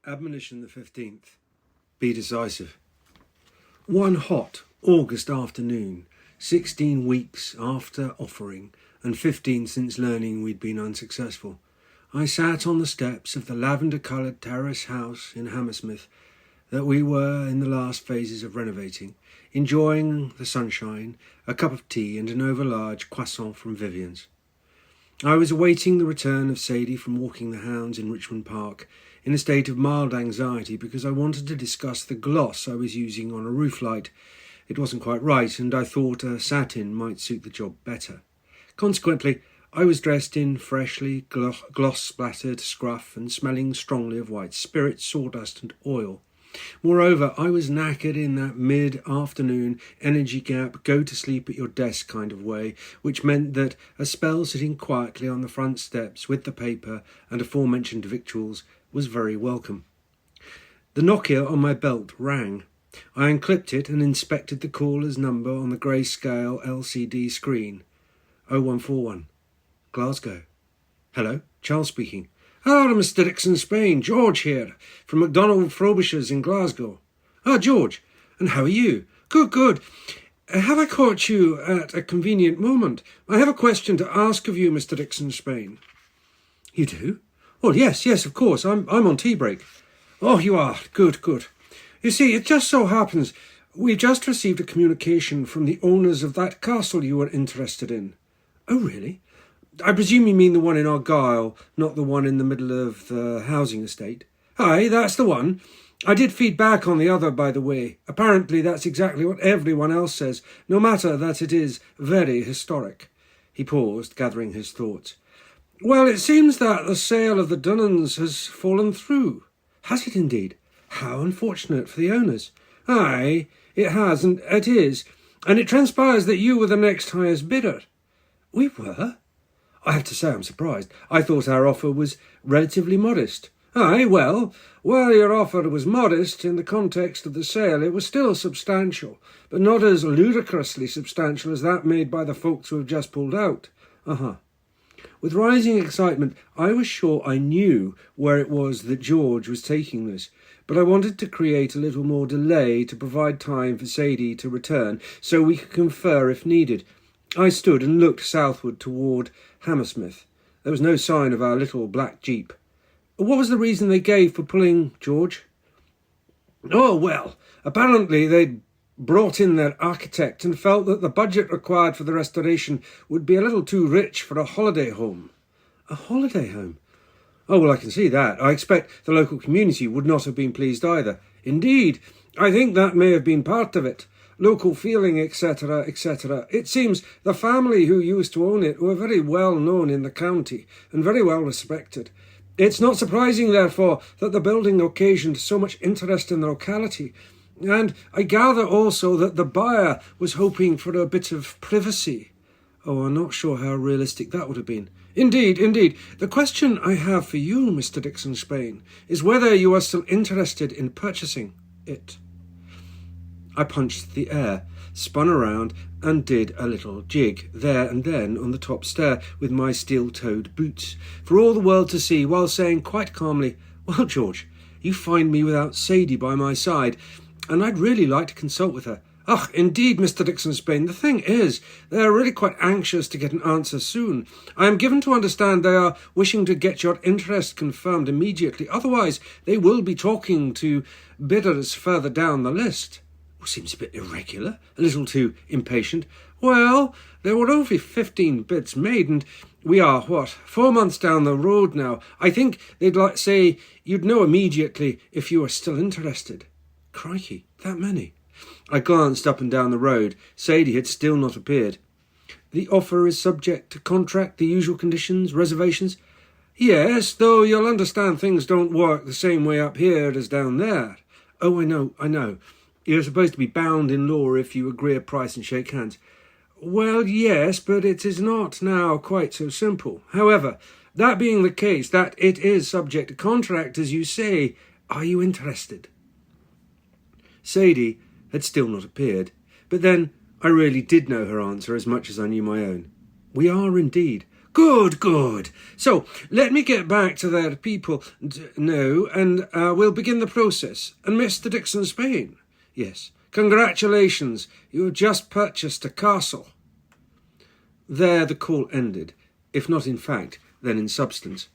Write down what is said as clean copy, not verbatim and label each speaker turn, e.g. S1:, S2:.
S1: Admonition the 15th. Be decisive. One hot August afternoon, 16 weeks after offering, and 15 since learning we'd been unsuccessful, I sat on the steps of the lavender-coloured terrace house in Hammersmith that we were in the last phases of renovating, enjoying the sunshine, a cup of tea and an overlarge croissant from Vivian's. I was awaiting the return of Sadie from walking the hounds in Richmond Park, in a state of mild anxiety because I wanted to discuss the gloss I was using on a roof light. It wasn't quite right, and I thought a satin might suit the job better. Consequently, I was dressed in freshly gloss-splattered scruff and smelling strongly of white spirit, sawdust and oil. Moreover, I was knackered in that mid-afternoon, energy gap, go-to-sleep-at-your-desk kind of way, which meant that a spell sitting quietly on the front steps with the paper and aforementioned victuals was very welcome. The Nokia on my belt rang. I unclipped it and inspected the caller's number on the grey-scale LCD screen. 0141. Glasgow. Hello, Charles speaking.
S2: Hello, Mr. Dixon-Spain. George here, from MacDonald Frobisher's in Glasgow.
S1: Ah, George, and how are you?
S2: Good. Have I caught you at a convenient moment? I have a question to ask of you, Mr. Dixon-Spain.
S1: You do? Well, yes, of course. I'm on tea break.
S2: Oh, you are? Good. You see, it just so happens we've just received a communication from the owners of that castle you were interested in.
S1: Oh, really?
S2: I presume you mean the one in Argyll, not the one in the middle of the housing estate. Aye, that's the one. I did feed back on the other, by the way. Apparently that's exactly what everyone else says, no matter that it is very historic.
S1: He paused, gathering his thoughts.
S2: Well, it seems that the sale of the Dunnans has fallen through.
S1: Has it indeed? How unfortunate for the owners.
S2: Aye, it has, and it is. And it transpires that you were the next highest bidder.
S1: We were? I have to say I'm surprised. I thought our offer was relatively modest.
S2: Aye, well, while your offer was modest in the context of the sale, it was still substantial, but not as ludicrously substantial as that made by the folks who have just pulled out.
S1: With rising excitement, I was sure I knew where it was that George was taking this, but I wanted to create a little more delay to provide time for Sadie to return so we could confer if needed. I stood and looked southward toward Hammersmith. There was no sign of our little black jeep. What was the reason they gave for pulling, George?
S2: Oh, well, apparently they'd brought in their architect and felt that the budget required for the restoration would be a little too rich for a holiday home.
S1: A holiday home?
S2: Oh, well, I can see that. I expect the local community would not have been pleased either. Indeed, I think that may have been part of it. Local feeling, etc., etc. It seems the family who used to own it were very well known in the county and very well respected. It's not surprising, therefore, that the building occasioned so much interest in the locality. And I gather also that the buyer was hoping for a bit of privacy.
S1: Oh, I'm not sure how realistic that would have been.
S2: Indeed. The question I have for you, Mr. Dixon-Spain, is whether you are still interested in purchasing it.
S1: I punched the air, spun around, and did a little jig, there and then on the top stair with my steel-toed boots, for all the world to see, while saying quite calmly, "Well, George, you find me without Sadie by my side, and I'd really like to consult with her."
S2: "Ach, indeed, Mr. Dixon-Spain. The thing is, they are really quite anxious to get an answer soon. I am given to understand they are wishing to get your interest confirmed immediately. Otherwise, they will be talking to bidders further down the list."
S1: Seems a bit irregular, a little too impatient.
S2: Well, there were only 15 bids made, and we are, 4 months down the road now. I think they'd like say you'd know immediately if you were still interested.
S1: Crikey, that many? I glanced up and down the road. Sadie had still not appeared. The offer is subject to contract, the usual conditions, reservations?
S2: Yes, though you'll understand things don't work the same way up here as down there.
S1: Oh, I know. You're supposed to be bound in law if you agree a price and shake hands.
S2: Well, yes, but it is not now quite so simple. However, that being the case, that it is subject to contract, as you say, are you interested?
S1: Sadie had still not appeared, but then I really did know her answer as much as I knew my own. We are indeed.
S2: Good, good. So, let me get back to their people now, and we'll begin the process. And Mr. Dixon-Spain, yes, congratulations, you have just purchased a castle. There the call ended, if not in fact, then in substance.